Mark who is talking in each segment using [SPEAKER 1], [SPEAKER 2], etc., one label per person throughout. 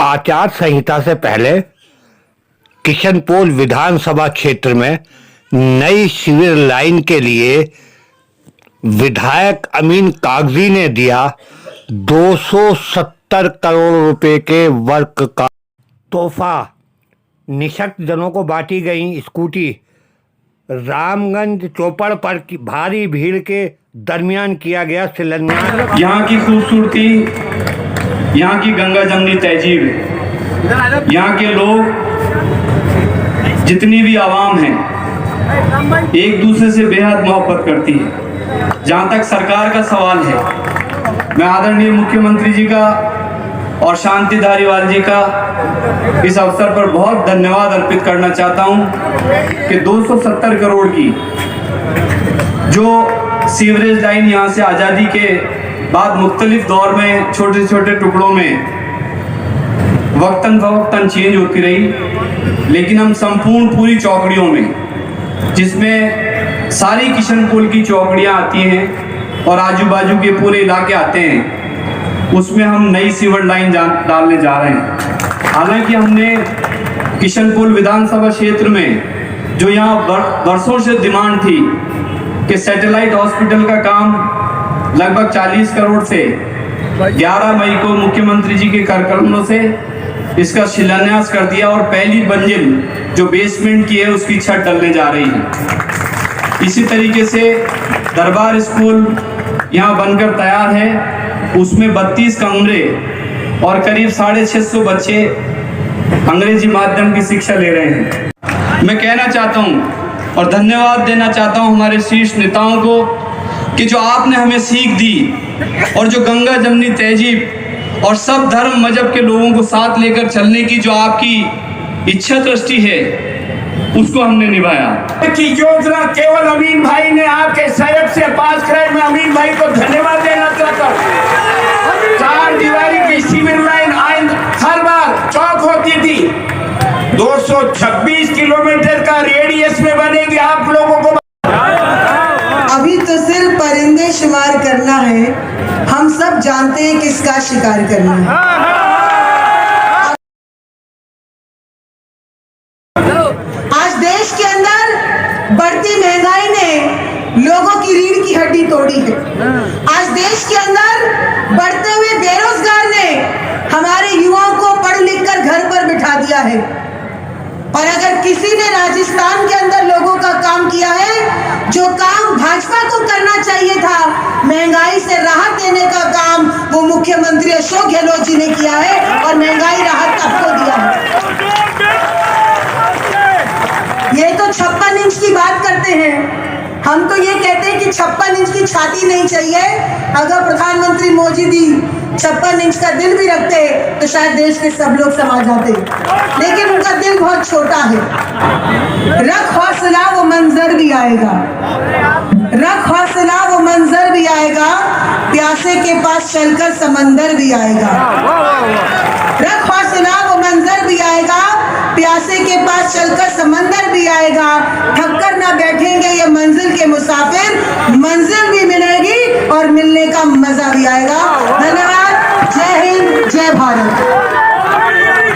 [SPEAKER 1] आचार संहिता से पहले किशनपोल विधानसभा क्षेत्र में नई सीवर लाइन के लिए विधायक अमीन कागजी ने दिया 270 करोड़ रुपए के वर्क का तोहफा। निःशक्त जनों को बांटी गई स्कूटी। रामगंज चौपड़ पर भारी भीड़ के दरमियान किया गया शिलान्यास।
[SPEAKER 2] यहाँ की खूबसूरती, यहाँ की गंगा जमनी तहजीब, यहाँ के लोग जितनी भी आवाम है एक दूसरे से बेहद मोहब्बत करती है। जहाँ तक सरकार का सवाल है, मैं आदरणीय मुख्यमंत्री जी का और शांति धारीवाल जी का इस अवसर पर बहुत धन्यवाद अर्पित करना चाहता हूँ कि 270 करोड़ की जो सीवरेज लाइन यहाँ से आज़ादी के बाद मुख्तलिफ दौर में छोटे छोटे टुकड़ों में वक्तन फवक्तन चेंज होती रही, लेकिन हम संपूर्ण पूरी चौकड़ियों में, जिसमें सारी किशनपोल की चौकड़ियाँ आती हैं और आजू बाजू के पूरे इलाके आते हैं, उसमें हम नई सीवर लाइन डालने जा रहे हैं। हालांकि हमने किशनपोल विधानसभा क्षेत्र में जो यहाँ वर्षों से डिमांड थी कि सैटेलाइट हॉस्पिटल का काम लगभग 40 करोड़ से 11 मई को मुख्यमंत्री जी के कार्यक्रमों से इसका शिलान्यास कर दिया और पहली मंजिल जो बेसमेंट की है उसकी छत डलने जा रही है। इसी तरीके से दरबार स्कूल यहाँ बनकर तैयार है, उसमें 32 कमरे और करीब 650 बच्चे अंग्रेजी माध्यम की शिक्षा ले रहे हैं। मैं कहना चाहता हूँ और धन्यवाद देना चाहता हूँ हमारे शीर्ष नेताओं को कि जो आपने हमें सीख दी और जो गंगा जमनी तहजीब और सब धर्म मजहब के लोगों को साथ लेकर चलने की जो आपकी इच्छा दृष्टि है, उसको हमने निभाया।
[SPEAKER 3] की योजना केवल अमीन भाई ने आपके सहयोग से पास कराई। मैं अमीन भाई को धन्यवाद देना चाहता हूँ। 4 दीवारी की सीवर लाइन हर बार चौक होती थी, 226 किलोमीटर का रेडियस में बनेगी। आप लोगों को
[SPEAKER 4] अभी तो सिर्फ परिंदे शुमार करना है, हम सब जानते हैं किसका शिकार करना है। आज देश के अंदर बढ़ती महंगाई ने लोगों की रीढ़ की हड्डी तोड़ी है। आज देश के अंदर बढ़ते हुए बेरोजगार ने हमारे युवाओं को पढ़ लिख कर घर पर बिठा दिया है। और अगर किसी ने राजस्थान के अंदर लोगों का काम किया है, जो काम भाजपा को करना चाहिए था, महंगाई से राहत देने का काम, वो मुख्यमंत्री अशोक गहलोत जी ने किया है और महंगाई राहत आपको दिया है। ये तो 56 इंच की बात करते हैं, हम तो ये कहते हैं कि 56 इंच की छाती नहीं चाहिए। अगर प्रधानमंत्री मोदी जी 56 इंच का दिल भी रखते तो शायद देश के सब लोग समा जाते, लेकिन उनका दिल बहुत छोटा है। रख हौसला वो मंजर भी आएगा, रख हौसला वो मंजर भी आएगा, प्यासे के पास चलकर समंदर भी आएगा। रख हौसला वो मंजर भी आएगा, प्यासे के पास चलकर समंदर भी आएगा। थककर ना बैठेंगे ये मंजिल के मुसाफिर, मंजिल भी मिलेगी और मिलने का मजा भी आएगा। धन्यवाद। जय हिंद, जय भारत।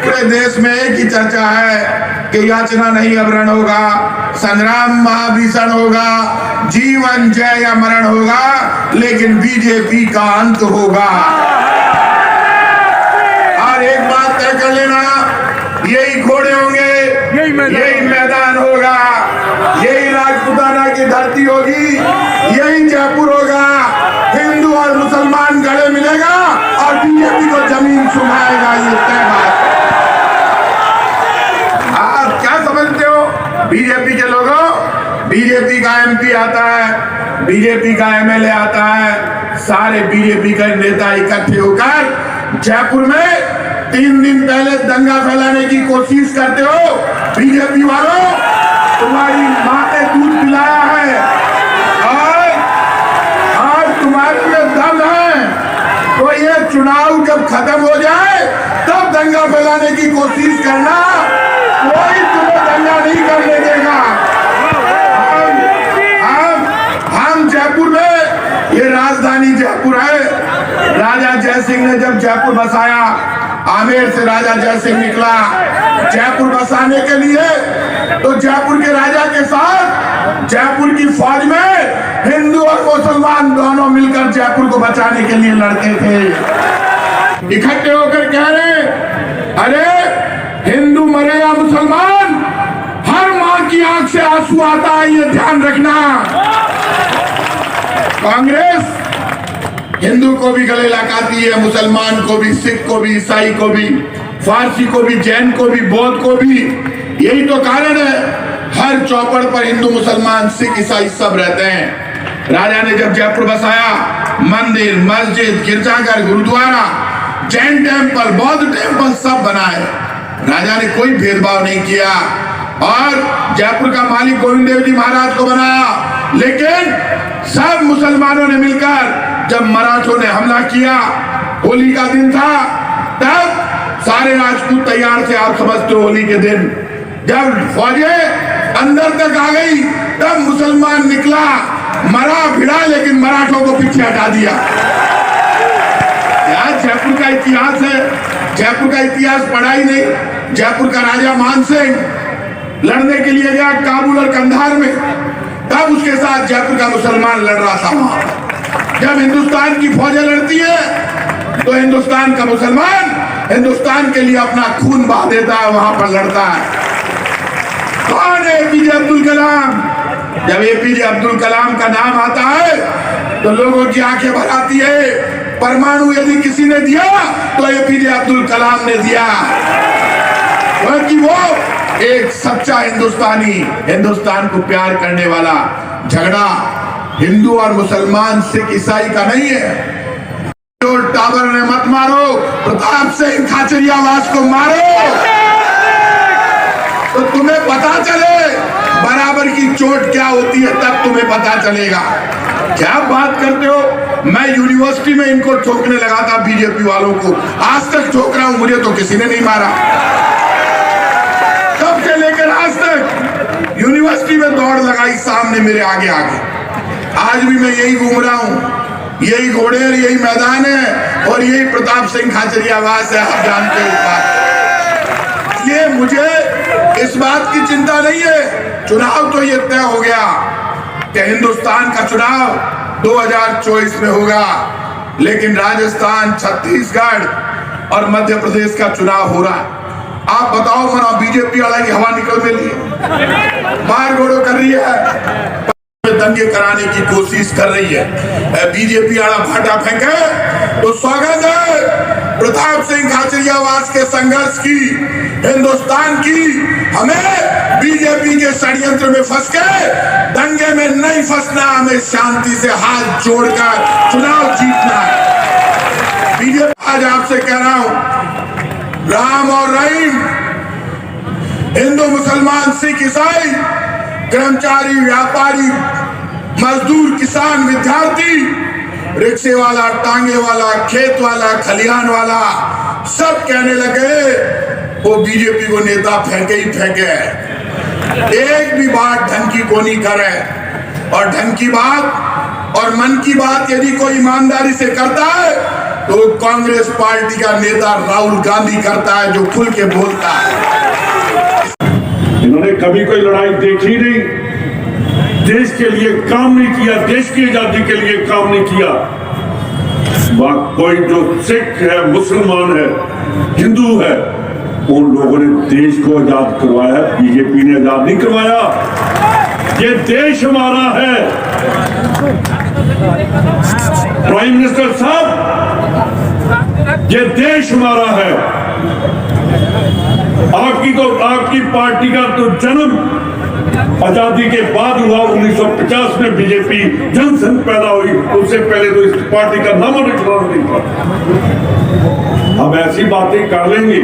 [SPEAKER 5] पूरे देश में एक ही चर्चा है कि याचना नहीं अब रण होगा, संग्राम महाभीषण होगा, जीवन जय या मरण होगा, लेकिन बीजेपी का अंत होगा। और एक बात तय कर लेना, यही घोड़े होंगे, यही मैदान होगा, यही राजपूताना की धरती होगी, यही जयपुर होगा। हिंदू और मुसलमान गले मिलेगा और बीजेपी को जमीन सुनाएगा, ये तय बात। आप क्या समझते हो बीजेपी के लोगों? बीजेपी का एमपी आता है, बीजेपी का एमएलए आता है, सारे बीजेपी के नेता इकट्ठे होकर जयपुर में 3 दिन पहले दंगा फैलाने की कोशिश करते हो। बीजेपी वालों, तुम्हारी माँ ने दूध पिलाया है और तुम्हारे में दम है, तो ये चुनाव जब खत्म हो जाए तब दंगा फैलाने की कोशिश करना, कोई तुम्हें दंगा नहीं करने देगा। हम जयपुर में, ये राजधानी जयपुर है। राजा जय सिंह ने जब जयपुर बसाया आमेर से राजा जयसिंह निकला जयपुर बसाने के लिए, तो जयपुर के राजा के साथ जयपुर की फौज में हिंदू और मुसलमान दोनों मिलकर जयपुर को बचाने के लिए लड़ते थे। इकट्ठे होकर कह रहे, अरे हिंदू मरे या मुसलमान, हर मां की आंख से आंसू आता है, ये ध्यान रखना। कांग्रेस हिंदू को भी गले लगाती है, मुसलमान को भी, सिख को भी, ईसाई को भी, फारसी को भी, जैन को भी, बौद्ध को भी। यही तो कारण है हर चौपड़ पर हिंदू, मुसलमान, सिख, ईसाई सब रहते हैं। राजा ने जब जयपुर बसाया, मंदिर, मस्जिद, गिरजाघर, गुरुद्वारा, जैन टेम्पल, बौद्ध टेम्पल सब बनाए। राजा ने कोई भेदभाव नहीं किया और जयपुर का मालिक गोविंद देव जी महाराज को बनाया। लेकिन सब मुसलमानों ने मिलकर जब मराठों ने हमला किया, होली का दिन था, तब सारे राजपूत तैयार थे। आप समझते हो होली के दिन जब फौजें अंदर तक आ गई, तब मुसलमान निकला, मरा भिड़ा, लेकिन मराठों को पीछे हटा दिया। यार जयपुर का इतिहास है, जयपुर का इतिहास पढ़ा ही नहीं। जयपुर का राजा मानसिंह लड़ने के लिए गया काबुल और कंधार में, तब उसके साथ जयपुर का मुसलमान लड़ रहा था वहां। जब हिंदुस्तान की फौजें लड़ती है तो हिंदुस्तान का मुसलमान हिंदुस्तान के लिए अपना खून बहा देता है, वहां पर लड़ता है। कौन है एपीजे अब्दुल कलाम? जब एपीजे अब्दुल कलाम का नाम आता है तो लोगों की आंखें भर आती है। परमाणु यदि किसी ने दिया तो एपीजे अब्दुल कलाम ने दिया, क्योंकि वो एक सच्चा हिंदुस्तानी, हिंदुस्तान को प्यार करने वाला। झगड़ा हिंदू और मुसलमान, सिख, ईसाई का नहीं है। टावर ने मत मारो, प्रताप सिंह खाचरियावास को मारो, तो तुम्हें पता चले बराबर की चोट क्या होती है, तब तुम्हें पता चलेगा। क्या बात करते हो? मैं यूनिवर्सिटी में इनको ठोकने लगा था, बीजेपी वालों को। आज तक ठोक रहा हूं, मुझे तो किसी ने नहीं मारा। तब से लेकर आज तक यूनिवर्सिटी में दौड़ लगाई सामने मेरे आगे आगे। आज भी मैं यही घूम रहा हूं, यही घोड़ेर, यही मैदान है और यही प्रताप सिंह खाचरियावास है। आप जानते हो बात। इसलिए मुझे इस बात की चिंता नहीं है। चुनाव तो ये तय हो गया कि हिंदुस्तान का चुनाव 2024 में होगा, लेकिन राजस्थान, छत्तीसगढ़ और मध्य प्रदेश का चुनाव हो रहा है। आप बताओ, मना बीजेपी वाला की हवा निकल रही है, मार गोड़ो कर रही है, दंगे कराने की कोशिश कर रही है। बीजेपी वाला भाटा फेंके तो स्वागत है प्रताप सिंह खाचरियावास के संघर्ष की, हिंदुस्तान की। हमें बीजेपी के षड्यंत्र में फंस के दंगे में नहीं फंसना, हमें शांति से हाथ जोड़कर चुनाव जीतना है। बीजेपी आज आपसे कह रहा हूं, राम और रहीम, हिंदू, मुसलमान, सिख, ईसाई, कर्मचारी, व्यापारी, मजदूर, किसान, विद्यार्थी, रिक्शे वाला, टांगे वाला, खेत वाला, खलिहान वाला, सब कहने लगे वो बीजेपी को नेता फेंके ही फेंके। एक भी बात ढंग की को नहीं करे, और ढंग की बात और मन की बात यदि कोई ईमानदारी से करता है तो कांग्रेस पार्टी का नेता राहुल गांधी करता है, जो खुल के बोलता है।
[SPEAKER 6] इन्होंने कभी कोई लड़ाई देखी नहीं, देश के लिए काम नहीं किया, देश की आजादी के लिए काम नहीं किया। कोई जो सिख है, मुसलमान है, हिंदू है, उन लोगों ने देश को आजाद करवाया, बीजेपी ने आजाद नहीं करवाया। ये देश हमारा है। प्राइम मिनिस्टर साहब, ये देश हमारा है। आपकी पार्टी का तो जन्म आजादी के बाद हुआ, 1950 में बीजेपी जनसंघ पैदा हुई, उससे पहले तो इस पार्टी का नाम निकलना नहीं था। हम ऐसी बातें कर लेंगे,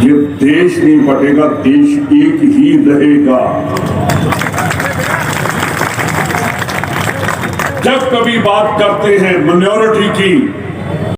[SPEAKER 6] ये देश नहीं बटेगा, देश एक ही रहेगा। जब कभी बात करते हैं माइनॉरिटी की,